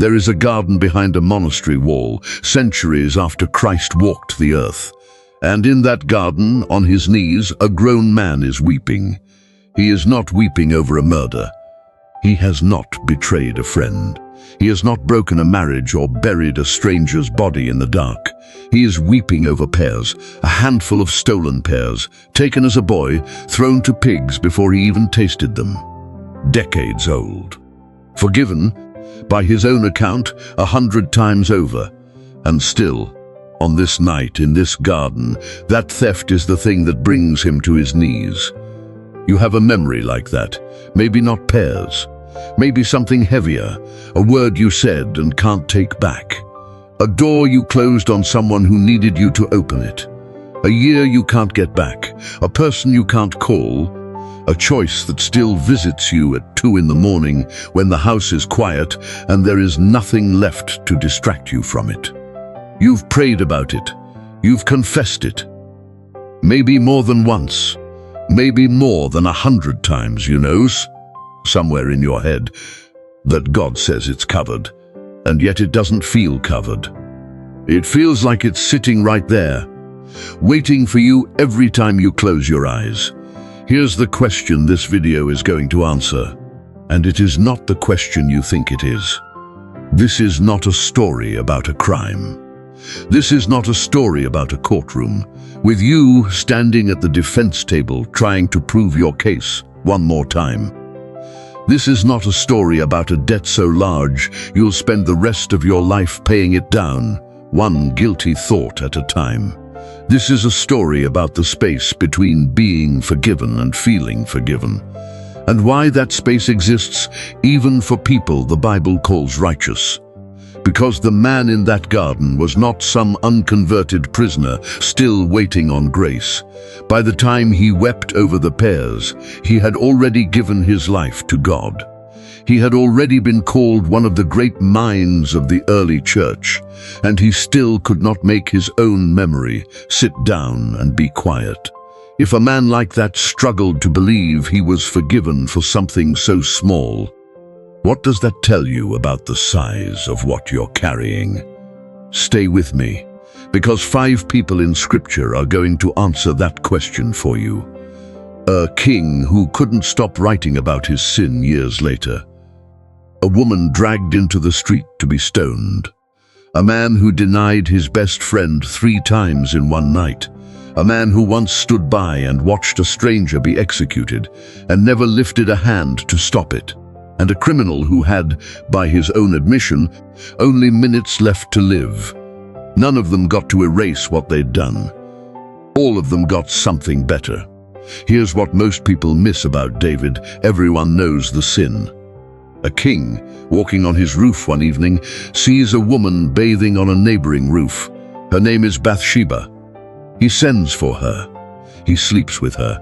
There is a garden behind a monastery wall, centuries after Christ walked the earth. And in that garden, on his knees, a grown man is weeping. He is not weeping over a murder. He has not betrayed a friend. He has not broken a marriage or buried a stranger's body in the dark. He is weeping over pears, a handful of stolen pears, taken as a boy, thrown to pigs before he even tasted them. Decades old. Forgiven, by his own account, 100 times over. And still, on this night in this garden, that theft is the thing that brings him to his knees. You have a memory like that. Maybe not pears. Maybe something heavier, a word you said and can't take back. A door you closed on someone who needed you to open it. A year you can't get back. A person you can't call. A choice that still visits you at 2 in the morning when the house is quiet and there is nothing left to distract you from it. You've prayed about it. You've confessed it. Maybe more than once. Maybe more than 100 times, you know, somewhere in your head, that God says it's covered, and yet it doesn't feel covered. It feels like it's sitting right there, waiting for you every time you close your eyes. Here's the question this video is going to answer, and it is not the question you think it is. This is not a story about a crime. This is not a story about a courtroom, with you standing at the defense table trying to prove your case one more time. This is not a story about a debt so large you'll spend the rest of your life paying it down, one guilty thought at a time. This is a story about the space between being forgiven and feeling forgiven, and why that space exists even for people the Bible calls righteous. Because the man in that garden was not some unconverted prisoner still waiting on grace. By the time he wept over the pears, he had already given his life to God. He had already been called one of the great minds of the early church, and he still could not make his own memory sit down and be quiet. If a man like that struggled to believe he was forgiven for something so small, what does that tell you about the size of what you're carrying? Stay with me, because 5 people in Scripture are going to answer that question for you. A king who couldn't stop writing about his sin years later. A woman dragged into the street to be stoned. A man who denied his best friend 3 times in one night. A man who once stood by and watched a stranger be executed and never lifted a hand to stop it. And a criminal who had, by his own admission, only minutes left to live. None of them got to erase what they'd done. All of them got something better. Here's what most people miss about David. Everyone knows the sin. A king, walking on his roof one evening, sees a woman bathing on a neighboring roof. Her name is Bathsheba. He sends for her. He sleeps with her.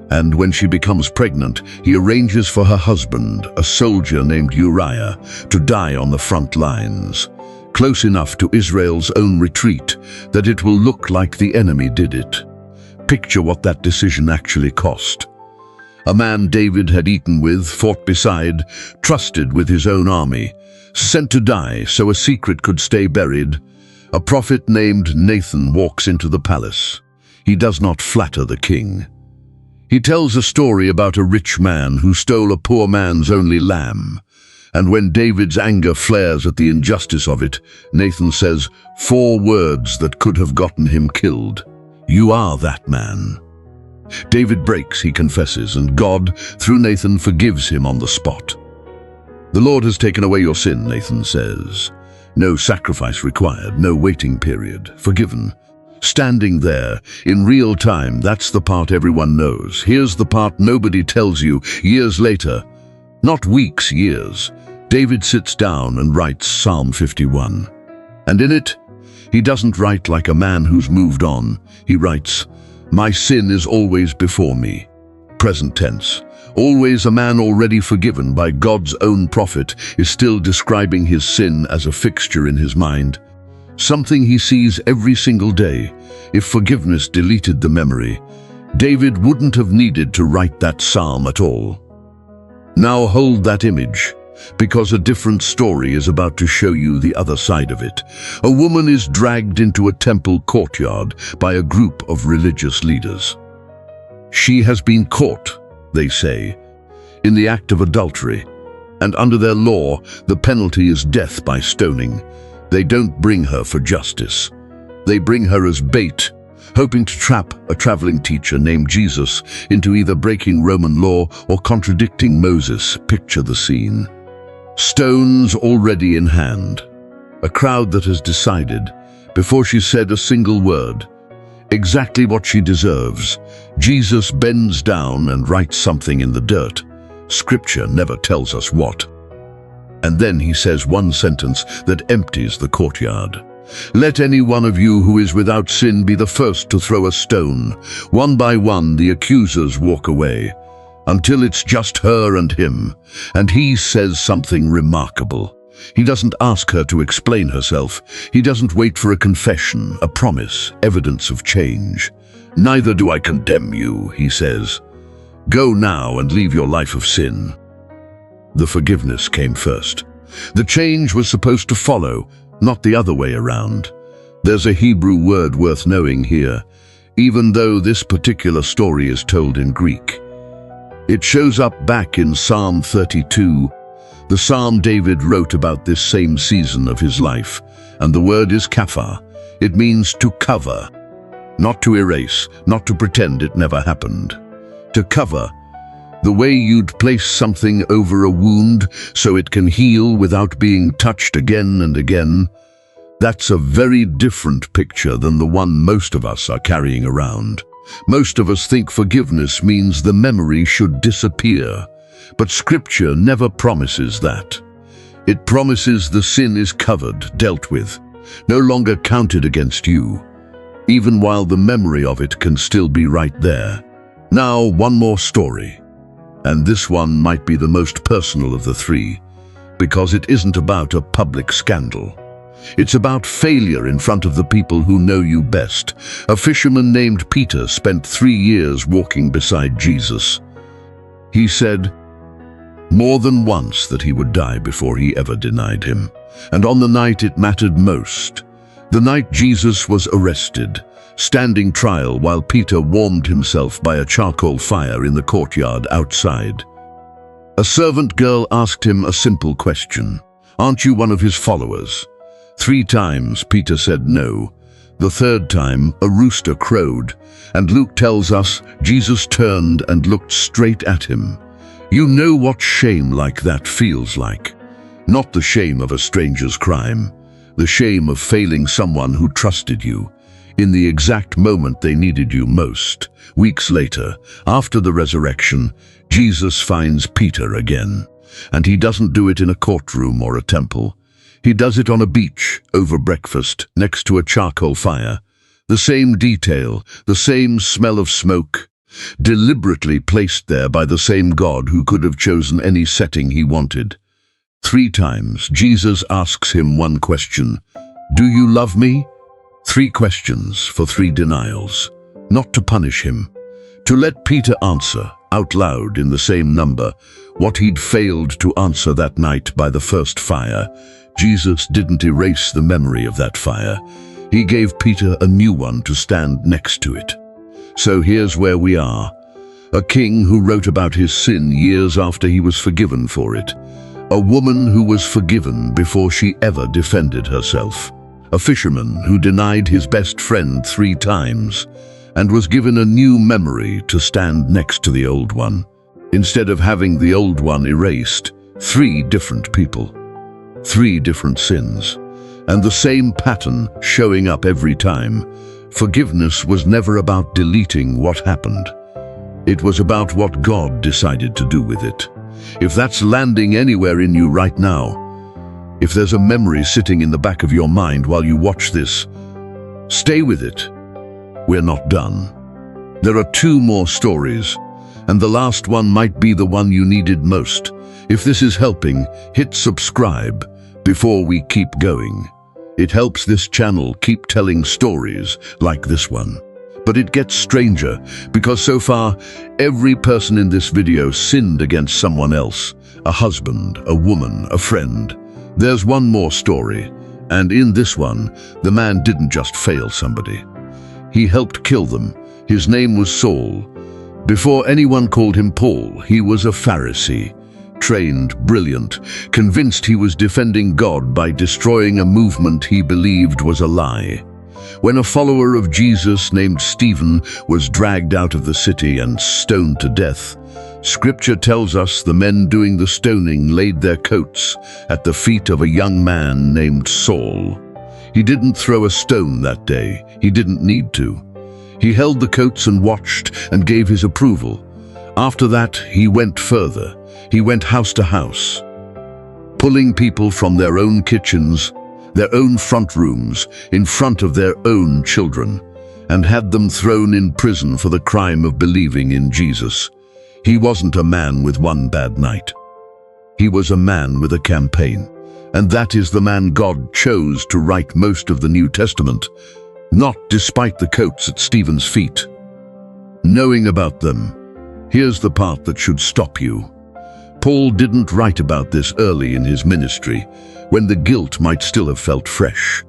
And when she becomes pregnant, he arranges for her husband, a soldier named Uriah, to die on the front lines, close enough to Israel's own retreat that it will look like the enemy did it. Picture what that decision actually cost. A man David had eaten with, fought beside, trusted with his own army, sent to die so a secret could stay buried. A prophet named Nathan walks into the palace. He does not flatter the king. He tells a story about a rich man who stole a poor man's only lamb. And when David's anger flares at the injustice of it, Nathan says 4 words that could have gotten him killed. "You are that man." David breaks, he confesses, and God, through Nathan, forgives him on the spot. "The Lord has taken away your sin," Nathan says. No sacrifice required, no waiting period. Forgiven. Standing there, in real time, that's the part everyone knows. Here's the part nobody tells you. Years later, not weeks, years, David sits down and writes Psalm 51. And in it, he doesn't write like a man who's moved on. He writes, "My sin is always before me." Present tense. Always a man already forgiven by God's own prophet is still describing his sin as a fixture in his mind. Something he sees every single day. If forgiveness deleted the memory, David wouldn't have needed to write that psalm at all. Now hold that image. because a different story is about to show you the other side of it. A woman is dragged into a temple courtyard by a group of religious leaders. She has been caught, they say, in the act of adultery, and under their law, the penalty is death by stoning. They don't bring her for justice. They bring her as bait, hoping to trap a traveling teacher named Jesus into either breaking Roman law or contradicting Moses. Picture the scene. Stones already in hand. A crowd that has decided, before she said a single word, exactly what she deserves. Jesus bends down and writes something in the dirt. Scripture never tells us what. And then he says one sentence that empties the courtyard. Let any one of you who is without sin be the first to throw a stone. One by one the accusers walk away, until it's just her and him. And he says something remarkable. He doesn't ask her to explain herself. He doesn't wait for a confession, a promise, evidence of change. Neither do I condemn you, he says. Go now and leave your life of sin. The forgiveness came first. The change was supposed to follow, not the other way around. There's a Hebrew word worth knowing here, even though this particular story is told in Greek. It shows up back in Psalm 32, the psalm David wrote about this same season of his life, and the word is kafar. It means to cover, not to erase, not to pretend it never happened. To cover, the way you'd place something over a wound so it can heal without being touched again and again. That's a very different picture than the one most of us are carrying around. Most of us think forgiveness means the memory should disappear, but Scripture never promises that. It promises the sin is covered, dealt with, no longer counted against you, even while the memory of it can still be right there. Now, one more story. And this one might be the most personal of the three, because it isn't about a public scandal. It's about failure in front of the people who know you best. A fisherman named Peter spent 3 years walking beside Jesus. He said more than once that he would die before he ever denied him. And on the night it mattered most, the night Jesus was arrested, standing trial while Peter warmed himself by a charcoal fire in the courtyard outside. A servant girl asked him a simple question. Aren't you one of his followers? 3 times Peter said no. The 3rd time a rooster crowed, and Luke tells us Jesus turned and looked straight at him. You know what shame like that feels like. Not the shame of a stranger's crime, the shame of failing someone who trusted you in the exact moment they needed you most. Weeks later, after the resurrection, Jesus finds Peter again. And he doesn't do it in a courtroom or a temple. He does it on a beach, over breakfast, next to a charcoal fire. The same detail, the same smell of smoke, deliberately placed there by the same God who could have chosen any setting he wanted. 3 times, Jesus asks him one question. Do you love me? 3 questions for 3 denials. Not to punish him, to let Peter answer, out loud in the same number, what he'd failed to answer that night by the first fire. Jesus didn't erase the memory of that fire. He gave Peter a new one to stand next to it. So here's where we are. A king who wrote about his sin years after he was forgiven for it. A woman who was forgiven before she ever defended herself. A fisherman who denied his best friend 3 times and was given a new memory to stand next to the old one. Instead of having the old one erased, 3 different people, 3 different sins, and the same pattern showing up every time. Forgiveness was never about deleting what happened. It was about what God decided to do with it. If that's landing anywhere in you right now, if there's a memory sitting in the back of your mind while you watch this, stay with it. We're not done. There are 2 more stories, and the last one might be the one you needed most. If this is helping, hit subscribe before we keep going. It helps this channel keep telling stories like this one. But it gets stranger, because so far, every person in this video sinned against someone else. A husband, a woman, a friend. There's one more story, and in this one, the man didn't just fail somebody. He helped kill them. His name was Saul. Before anyone called him Paul, he was a Pharisee. Trained, brilliant, convinced he was defending God by destroying a movement he believed was a lie. When a follower of Jesus named Stephen was dragged out of the city and stoned to death, Scripture tells us the men doing the stoning laid their coats at the feet of a young man named Saul. He didn't throw a stone that day. He didn't need to. He held the coats and watched and gave his approval. After that, he went further. He went house to house, pulling people from their own kitchens, their own front rooms, in front of their own children, and had them thrown in prison for the crime of believing in Jesus. He wasn't a man with one bad night. He was a man with a campaign, and that is the man God chose to write most of the New Testament, not despite the coats at Stephen's feet. Knowing about them, here's the part that should stop you. Paul didn't write about this early in his ministry, when the guilt might still have felt fresh.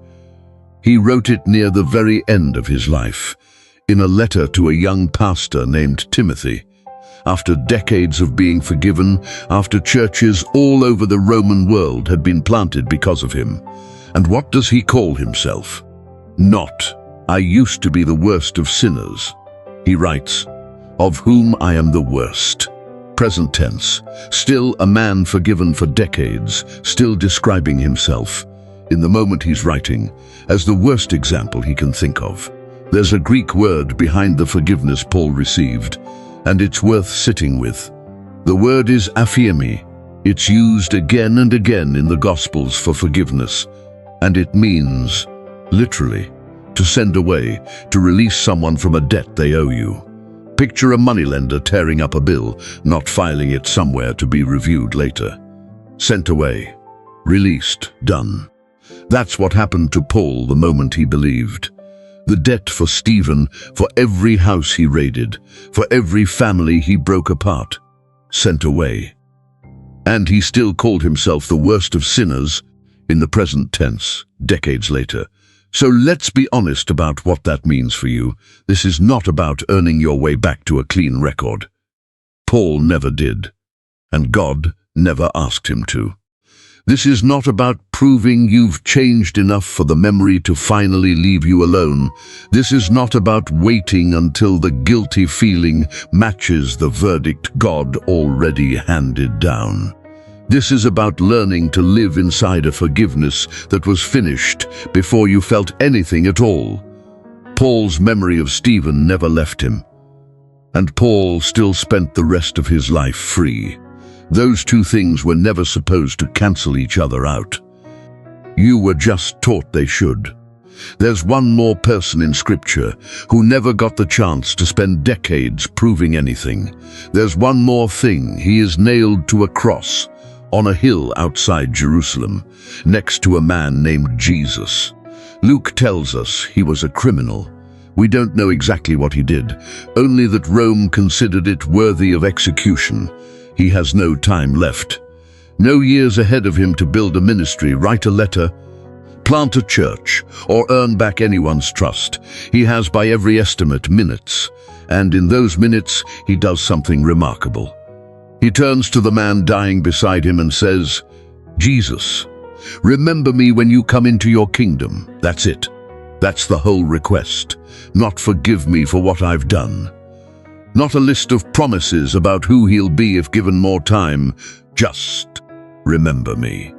He wrote it near the very end of his life, in a letter to a young pastor named Timothy. After decades of being forgiven, after churches all over the Roman world had been planted because of him. And what does he call himself? Not, "I used to be the worst of sinners." He writes, "Of whom I am the worst." Present tense, still a man forgiven for decades, still describing himself, in the moment he's writing, as the worst example he can think of. There's a Greek word behind the forgiveness Paul received, and it's worth sitting with. The word is aphiemi. It's used again and again in the Gospels for forgiveness, and it means, literally, to send away, to release someone from a debt they owe you. Picture a moneylender tearing up a bill, not filing it somewhere to be reviewed later. Sent away, released, done. That's what happened to Paul the moment he believed. The debt for Stephen, for every house he raided, for every family he broke apart, sent away. And he still called himself the worst of sinners in the present tense, decades later. So let's be honest about what that means for you. This is not about earning your way back to a clean record. Paul never did, and God never asked him to. This is not about proving you've changed enough for the memory to finally leave you alone. This is not about waiting until the guilty feeling matches the verdict God already handed down. This is about learning to live inside a forgiveness that was finished before you felt anything at all. Paul's memory of Stephen never left him, and Paul still spent the rest of his life free. Those two things were never supposed to cancel each other out. You were just taught they should. There's one more person in Scripture who never got the chance to spend decades proving anything. There's one more thing. He is nailed to a cross on a hill outside Jerusalem, next to a man named Jesus. Luke tells us he was a criminal. We don't know exactly what he did, only that Rome considered it worthy of execution. He has no time left. No years ahead of him to build a ministry, write a letter, plant a church, or earn back anyone's trust. He has, by every estimate, minutes, and in those minutes he does something remarkable. He turns to the man dying beside him and says, "Jesus, remember me when you come into your kingdom." That's it. That's the whole request. Not forgive me for what I've done. Not a list of promises about who he'll be if given more time. Just remember me.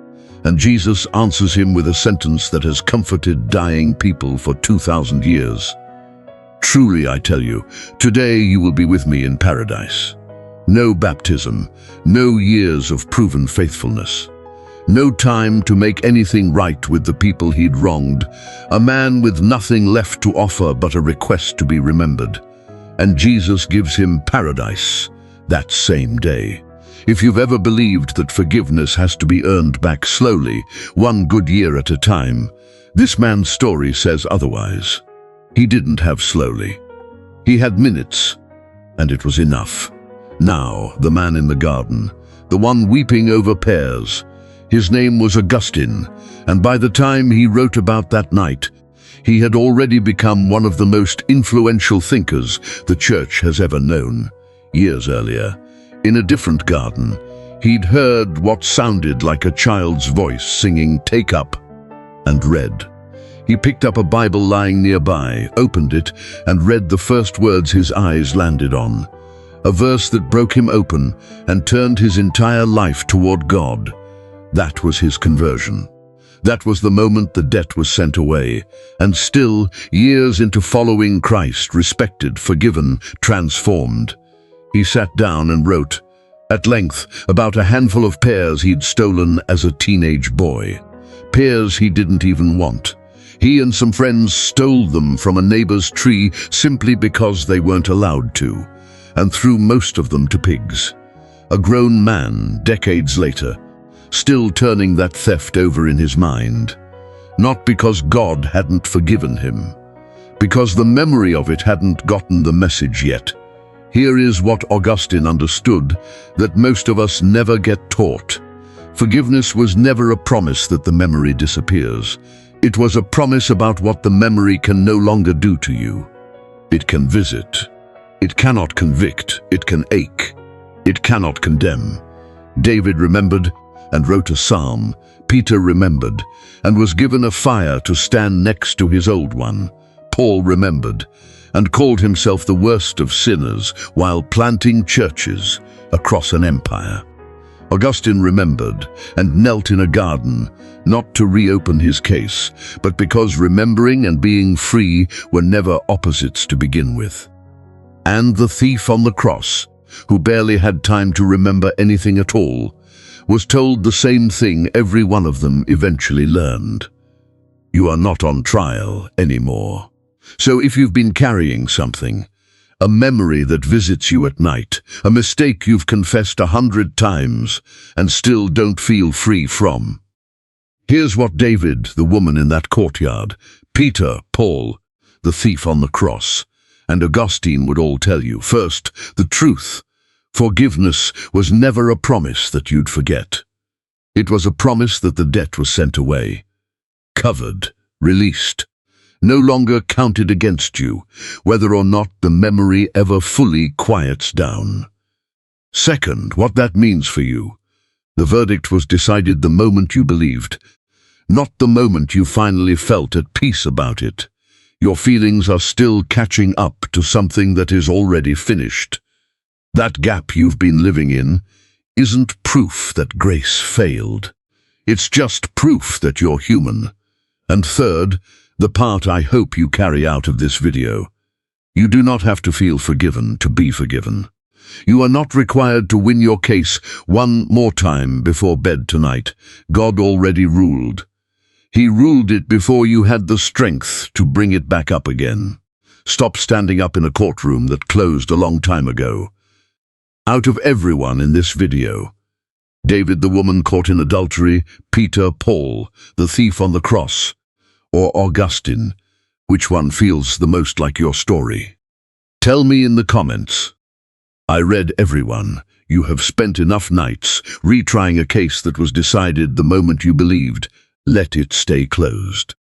And Jesus answers him with a sentence that has comforted dying people for 2,000 years. "Truly I tell you, today you will be with me in paradise." No baptism, no years of proven faithfulness. No time to make anything right with the people he'd wronged. A man with nothing left to offer but a request to be remembered. And Jesus gives him paradise that same day. If you've ever believed that forgiveness has to be earned back slowly, one good year at a time, this man's story says otherwise. He didn't have slowly. He had minutes, and it was enough. Now, the man in the garden, the one weeping over pears, his name was Augustine, and by the time he wrote about that night, he had already become one of the most influential thinkers the church has ever known. Years earlier, in a different garden, he'd heard what sounded like a child's voice singing "Take Up," and read. He picked up a Bible lying nearby, opened it, and read the first words his eyes landed on. A verse that broke him open and turned his entire life toward God. That was his conversion. That was the moment the debt was sent away, and still, years into following Christ, respected, forgiven, transformed. He sat down and wrote, at length, about a handful of pears he'd stolen as a teenage boy. Pears he didn't even want. He and some friends stole them from a neighbor's tree simply because they weren't allowed to, and threw most of them to pigs. A grown man, decades later, still turning that theft over in his mind. Not because God hadn't forgiven him, because the memory of it hadn't gotten the message yet. Here is what Augustine understood that most of us never get taught. Forgiveness was never a promise that the memory disappears. It was a promise about what the memory can no longer do to you. It can visit. It cannot convict. It can ache. It cannot condemn. David remembered and wrote a psalm. Peter remembered and was given a fire to stand next to his old one. Paul remembered and called himself the worst of sinners while planting churches across an empire. Augustine remembered and knelt in a garden, not to reopen his case, but because remembering and being free were never opposites to begin with. And the thief on the cross, who barely had time to remember anything at all, was told the same thing every one of them eventually learned. You are not on trial anymore. So if you've been carrying something, a memory that visits you at night, a mistake you've confessed 100 times and still don't feel free from, here's what David, the woman in that courtyard, Peter, Paul, the thief on the cross, and Augustine would all tell you. First, the truth. Forgiveness was never a promise that you'd forget. It was a promise that the debt was sent away, covered, released, no longer counted against you, whether or not the memory ever fully quiets down. Second, what that means for you. The verdict was decided the moment you believed, not the moment you finally felt at peace about it. Your feelings are still catching up to something that is already finished. That gap you've been living in isn't proof that grace failed. It's just proof that you're human. And third, the part I hope you carry out of this video. You do not have to feel forgiven to be forgiven. You are not required to win your case one more time before bed tonight. God already ruled. He ruled it before you had the strength to bring it back up again. Stop standing up in a courtroom that closed a long time ago. Out of everyone in this video, David, the woman caught in adultery, Peter, Paul, the thief on the cross, or Augustine, which one feels the most like your story? Tell me in the comments. I read everyone. You have spent enough nights retrying a case that was decided the moment you believed. Let it stay closed.